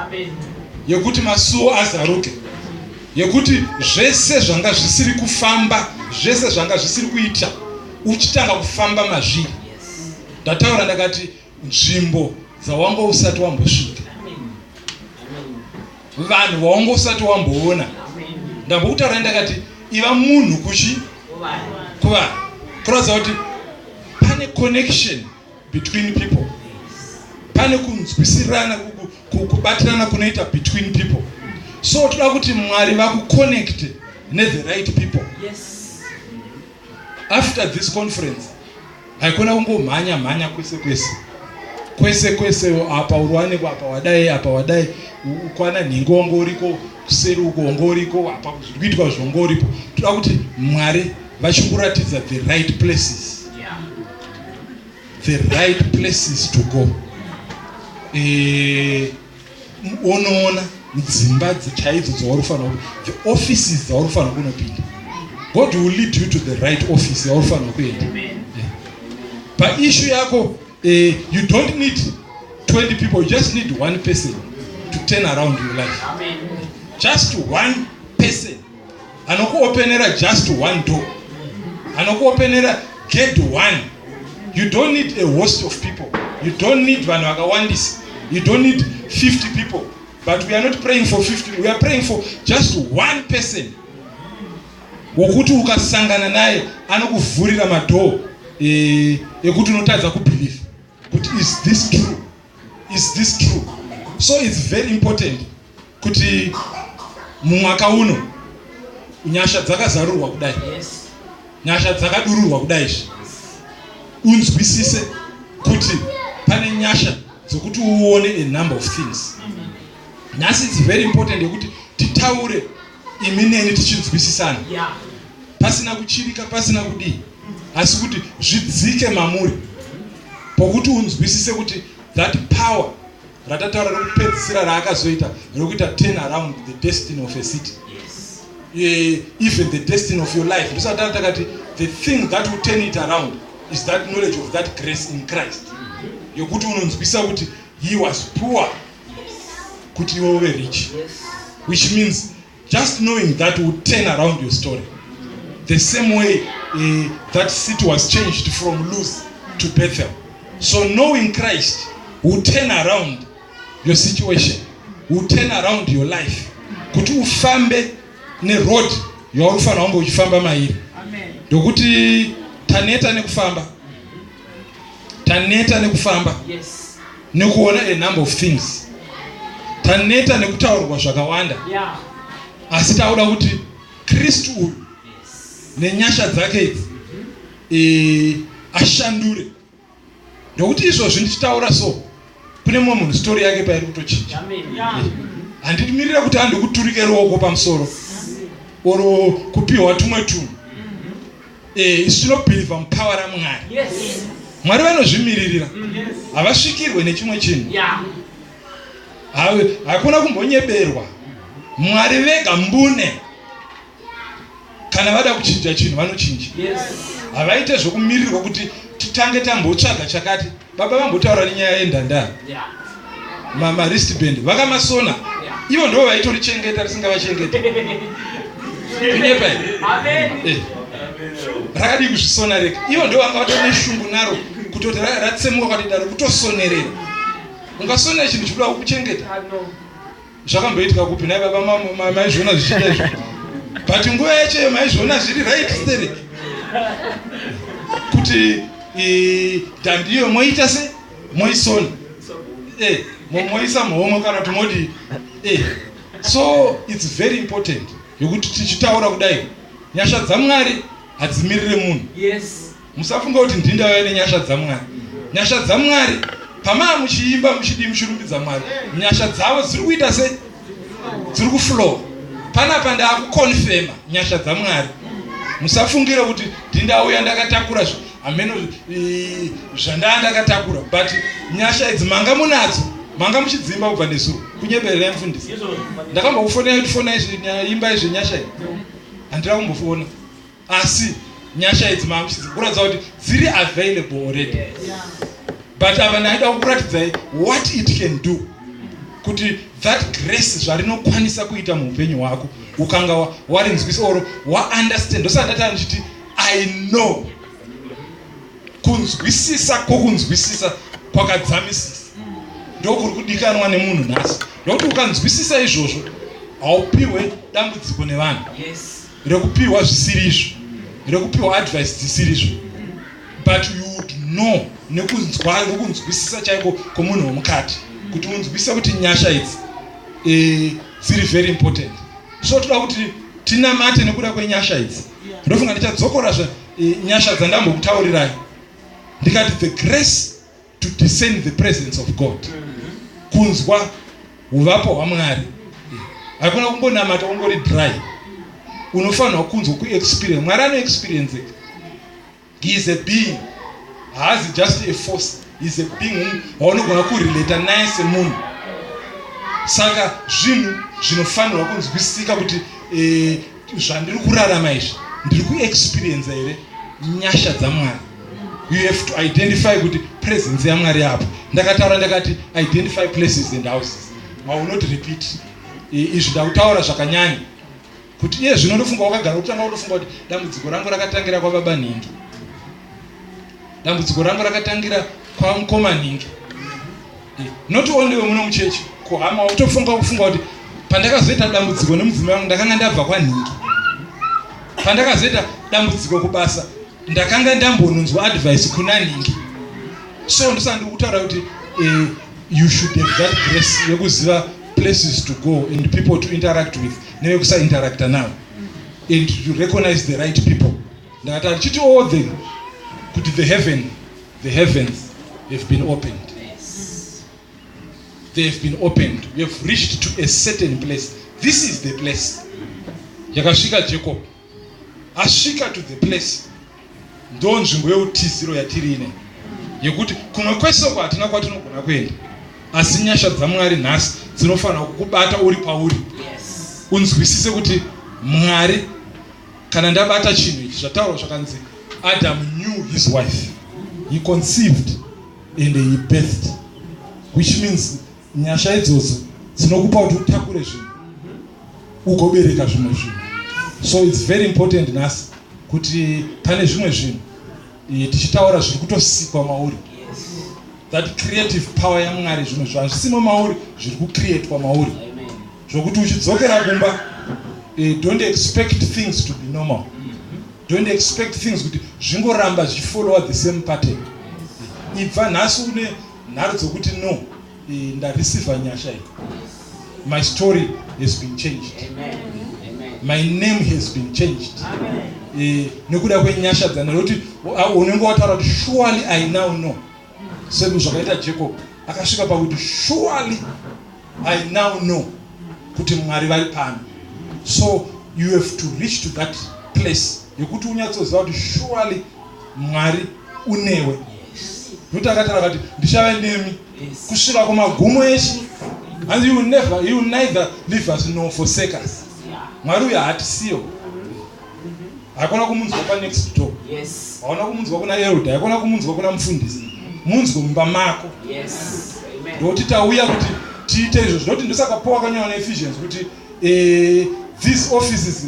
yekuti masuo azaruke, yekuti zvese zvanga zvisiri kufamba, zvese zvanga zvisiri kuita, uchitanga kufamba mazviri. Ndataura ndakati nzvimbo dzawanga usati wambosvika, vanhu vawango usati wamboona. Ndambokutaura ndakati iva munhu kuvanhu, kuratidza kuti pane connection between people, pane kunzwisirana, kubatirana kunoita between people. So toda kuti Mwari vakuconnect the right people. After this conference haikona kungomhanya kwese apa urwaneko, apa wadai ukwana nhingo wangu uriko, kuseri uko wangu uriko, apa zvikuitwa zvongo uripo. Toda kuti Mwari vachikuratidza the right places, the right places to go. Unoona dzimba chaidzo dzaurifanira, the offices dzaurifanira kunopinda. God will lead you to the right office yaurifanira kuenda. Paissue yako, you don't need 20 people, you just need one person to turn around your life. Just one person anokuopenera just one door, anokuopenera gate one. You don't need a host of people, you don't need vanhu vakawandisa, you don't need 50 people. But we are not praying for 50, we are praying for just one person wokuti ukasangana naye anokuvhurira madoo ekuti unotadza kubelieve kuti is this true, is this true. So it's very important kuti mumwaka uno nyasha dzakazarurwa kudai, nyasha dzakadururwa kudai, unzwisise kuti pane nyasha dzokuti uone a number of things. Nhasi it's very important yekuti titaure imi neni tichinzwisisana, pasina kuchirika, pasina kudii, asi kuti zvidzike mamuri pokuti unzwisise kuti that power ratataura rekupedzisira raakazoita rekuita turn around the destiny of a city, even the destiny of your life. Ndosati takati the thing that will turn it around is that knowledge of that grace in Christ, yokuti unonzwisisa kuti he was poor kuti iwe uve rich, which means just knowing that will turn around your story. The same way that city was changed from Luz to Bethel. So knowing Christ will turn around your situation, will turn around your life. Kuti ufambe ne road yaurufana wangu uchifamba mairi. Ndokuti taneta nekufamba, nekuona a number of things. Taneta nekutaurwa zvakawanda, asi tauda kuti Kristu uyu nenyasha dzake idzi ashandure. Ndokuti izvozvo ndichitaura so kune mumwe munhu story yake pairi kutochinja. Handimiririra kuti andikuturike ruoko pamusoro oro kupiwa tumwe tunhu. Isu tinobhilivha mupawa raMwari. Mwari vanozvimiririra, havasvikirwe nechimwe chinhu, hakuna kumbonyeberwa. Mwari vega mbune, kana vada kuchinja chinhu vanochinja. Havaite zvokumirirwa kuti titange tambotsvaga chakati. Baba vambotaura nenyaya yendandara, maristband vakamasona, ivo ndo vaitorichengeta risingavachengeta. Kunyepa here rakadi kuzvisona rega, ivo ndo vanga vatori neshungu naro kutoti ratsemuka kwati daro kutosonerera. Ungasonera chinhu chikuda kukuchengeta? Zvakamboitika kupi nai baba maizviona zvichiita izvo? But nguva yacho maizviona zviri right stere kuti Dandiyo moita se moisona moisa mhomo kana tumodi so it's very important yokuti tichitaura kudai nyasha dzaMwari hadzimirire munhu. Musafunga kuti ndinda ine nyasha dzaMwari. Nyasha dzaMwari pama muchiimba muchidi muchirumbidza Mwari, nyasha dzavo dziri kuita se dziri kuflow. Panapa ndakukonfirma nyasha dzaMwari. Musafungira kuti ndindauya ndakatakura ameno zvandakatakura, but nyasha idzi manga munadzo, manga muchidzimba kubva nesuru kunyeberera mufundisi. Ndakambokufonera kuti fona imba izvi nyasha idzi handira kumbofona, asi nyasha idzi manga muchidzikuratidza kuti dziri available already. But ava ndaida kukuratidzai what it can do, kuti that grace zvarinokwanisa kuita muupenyu hwako ukanga warinzwisa oro waunderstand. Ndosandata ndichiti I know, kunzwisisa kwokunzwisisa kwakadzamisisa ndokuri kudikanwa nemunhu nhasi. Ndokuti ukanzwisisa izvozvo haupiwe dambudziko nevanhu rekupiwa zvisiri izvo, rekupiwa advice dzisiri izvo, but you would know nekunzwa nekunzwisisa chaiko kwomunhu womukati, kuti unzwisisa kuti nyasha idzi dziri very important. So toda kuti tinamate nekuda kwenyasha idzi. Ndofunga ndichadzokorazve nyasha dzandambokutaurirai ndikati the grace to discern the presence of God, kunzwa uvapo hwaMwari. Hakuna kumbonamata ungori dry, unofanirwa kunzwa kuexperience. Mwari anoexperience. He is a being, haazi just a force, he is a being waunogona kurelata naye semunhu. Saka zvinhu zvinofanirwa kunzwisisika kuti zvandiri kurarama izvi ndiri kuexperience here nyasha dzaMwari. You have to identify kuti presence yaMwari yapo. Ndakataura ndakati identify places and houses. I will not repeat. Izvi ndakutaura zvakanyanya kuti iye zvino ndofunga wakagara kutanga unofunga kuti dambudziko rangu rakatangira kwababa Ningi, dambudziko rangu rakatangira kwamukoma Ningi. Not only wemuno muchechi, kuhama utofunga kuti pandakazoita dambudziko nemudzimai wangu ndakanga ndabva kwaNingi, pandakazoita dambudziko kubasa ndakanga ndambononzwa advice kuna Ningi. So ndosandiri kutaura kuti you should have that grace yekuziva places to go and people to interact with nevekusa interacta navo and to recognize the right people. Ndakati chiti all them kuti the heavens have been opened. They have been opened. We have reached to a certain place. This is the place. Yakasvika Jacob. Asvika to the place. Ndo nzvimbo yeutiziro yatiri ine. Yekuti kumwe kwese kwatina kwatinogona kuenda. Asi nyasha dzaMwari nhasi dzinofanira kukubata uri pauri. Unzwisise kuti Mwari, kana ndabata chinhu ichi zvataurwa zvakanzi Adam knew his wife. He conceived and he birthed. Which means nyasha idzodzo dzinokupa kuti utakure zvinhu ugobereka zvimwe zvinhu. So it's very important nhasi kuti pane zvimwe zvinhu tichitaura zviri kutosikwa mauri. That creative power yaMwari, zvinhu zvazvisimo mauri zviri kucreatwa mauri, zvokuti uchidzokera kumba don't expect things to be normal. Don't expect things kuti zvingoramba zvifollowa the same pattern. Ibva nhasi une nharo dzokuti no, ndareceiva nyasha iyi. My story has been changed. My name has been changed. Nekuda kwenyasha dzana kuti unenge wataura kuti surely I now know. Sebu zvakaita Jacob akasvika pakuti surely I now know kuti Mwari vari pano. So you have to reach to that place yekuti unyatsoziva kuti surely Mwari unewe. Nokuti akataura kuti ndichava nemi kusvika kumagumo eshe. And you will neither leave us nor forsake us. Mwari uyu haatisiyo. Hakuna kumunzwa pa next door. Hakuna kumunzwa kuna Elda, hakuna kumunzwa kuna mufundisi. Munzwa mumba mako. Ndokuti tauya kuti tiite izvo. Ndokuti ndosakapowa kanyora naEphesians kuti these offices,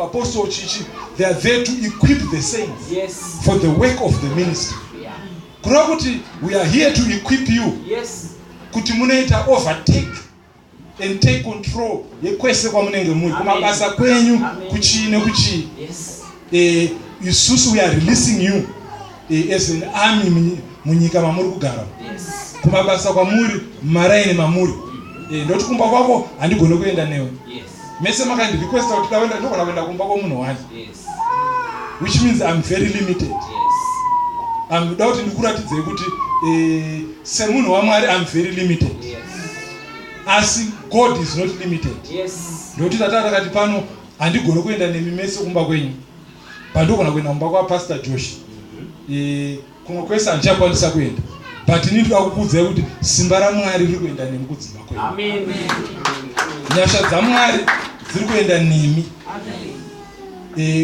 apostle chichi, they are there to equip the saints for the work of the ministry. Kuna kuti we are here to equip you. Kuti munoita overtake and take control yekwese kwamunenge muri kumabasa kwenyu kuchii nekuchii. Isusu we are releasing you as an army munyika mamuri kugara, kumabasa kwamuri, mumaraini mamuri. Ndoti kumba kwako handigone kuenda newe. Mese makandirequesta kuti ndawenda ndogona kuenda kumba kwomunhu wani. Which means I'm very limited. Ndoda kuti ndikuratidzei kuti semunhu waMwari I'm very limited. Asi God is not limited. Ndoti tata akati pano handigone kuenda nemi mese kumba kwenyu. Pandogona kuenda kumba kwaPastor Josh. Kumwe kwese handichakwanisa kuenda. But ndinoda kukuudzai kuti simba raMwari riri kuenda nemi kudzimba kwenyu. Amen. Nyasha dzaMwari dziri kuenda nemi.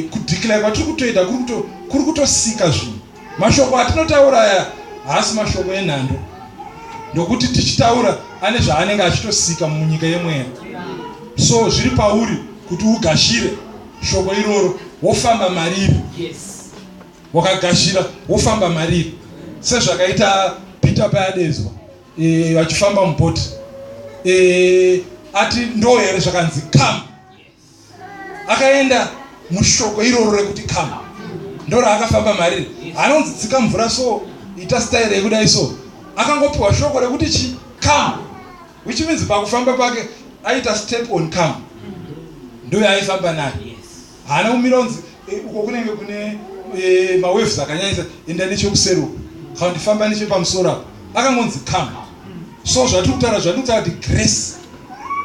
Kudhikira kwatiri kutoita kuri kutosika zvinhu. Mashoko atinotaura aya haasi mashoko enhando. Ndokuti tichitaura ane zvaanenge achitosika munyika yemweya. So zviri pauri kuti ugashire shoko iroro wofamba mariri. Wakagashira wofamba mariri. Sezvakaita Peter payadezwa vachifamba mubhoti. Ati ndo here zvakanzi come. Akaenda mushoko iroro rekuti come. Ndo raakafamba mariri. Anonzi dzika mvura so ita style yekudai so. Akangopiwa shoko rekuti chi come. Which means pakufamba pake aita step on come. Ndo yaifamba nayo. Hana umironzi uko kunenge kune mawaves akanyanyisa enda nechokuseruka. Khandifamba nechepamusoro apo. Akangonzi come. So zvatikutaura kuti grace.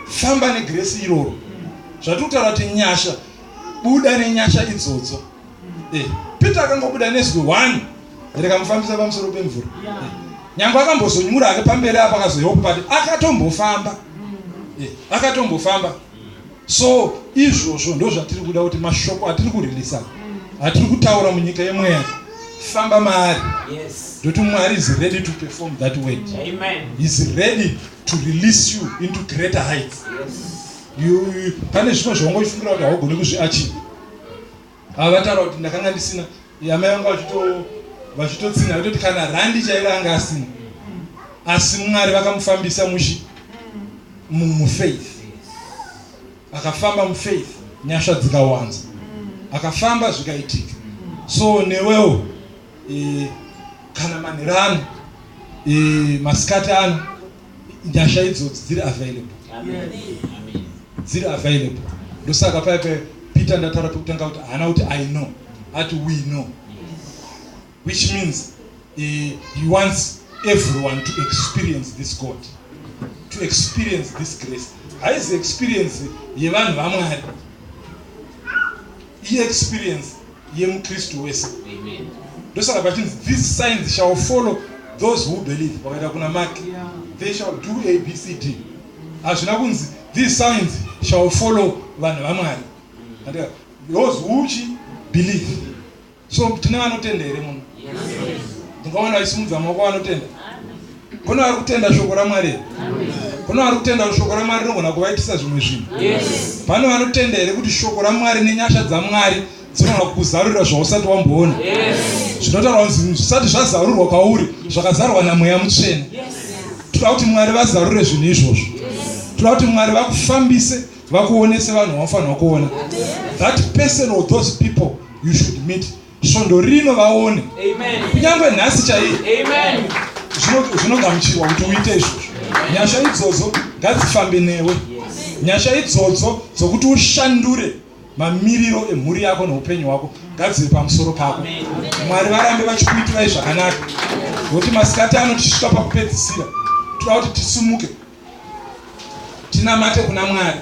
Famba negrace iroro. Zvatikutaura kuti nyasha. Buda nenyasha idzodzo. Peter akangobuda nezwi 1 rekamufambisa pamusoro pemvura. Nyangwe akambozonyura ake pamberi apa akazoyopa pati akatombofamba. Akatombofamba. So izvozvo ndo zvatiri kuda kuti mashoko atiri kurilisa. Atiri kutaura munyika yemweya. Famba maari. Ndokuti Mwari is ready to perform that word. Amen. He is ready to release you into greater heights. Pane zvimwe zvaungofungira kuti haugoni kuzviachiva. Avataura kuti ndakanga ndisina yamai vangu vachitotsinha kuti kana randi chairo anga asina. Asi Mwari vakamufambisa mufaith. Akafamba mufaith, nyasha dzikawanza. Akafamba zvikaitika. So newewo kana manherano masikati ano nyasha idzodzo dziri available. Amen. Dziri available. Ndosaka paipe Peter ndataura pekutanga kuti hana kuti I know, ati we know. Which means he wants everyone to experience this God, to experience this grace. Haizi experience yevanhu vaMwari, i experience yemuKristu wese. Amen. Ndosaka pachinzi these signs shall follow those who believe. Wakaita kuna Mark, they shall do ABCD. Hazvina kunzi these signs shall follow vanhu vaMwari. Those who believe. So tine vanotenda here muno. Ndingaona isimudza maoko vanotenda. Kuna vari kutenda shoko raMwari. Kuna vari kutenda shoko raMwari rinogona kuvaitisa zvimwe zvinhu. Pane vanotenda here kuti shoko raMwari nenyasha dzaMwari dzinogona kukuzarurira zvausati wamboona. Zvinotaura kuti zvisati zvazarurwa kwauri zvakazarurwa naMweya Mutsvene. Toda kuti Mwari vazarure zvinhu izvozvo. Toda kuti Mwari vakufambise vakuonese vanhu vanofanirwa kuona. That person or those people you should meet. Svondo rino vaone. Amen. Kunyange nhasi chaiyi. Amen. Zvinogamuchirwa kuti uite izvozvo. Nyasha idzodzo ngadzifambe newe. Nyasha idzodzo dzokuti ushandure mamiriro emhuri yako noupenyu hwako ngadzive pamusoro pako. Mwari varambe vachikuitirai zvakanaka. Nokuti masikati ano tichisvika pakupedzisira. Toda kuti tisumuke. Tinamate kuna Mwari.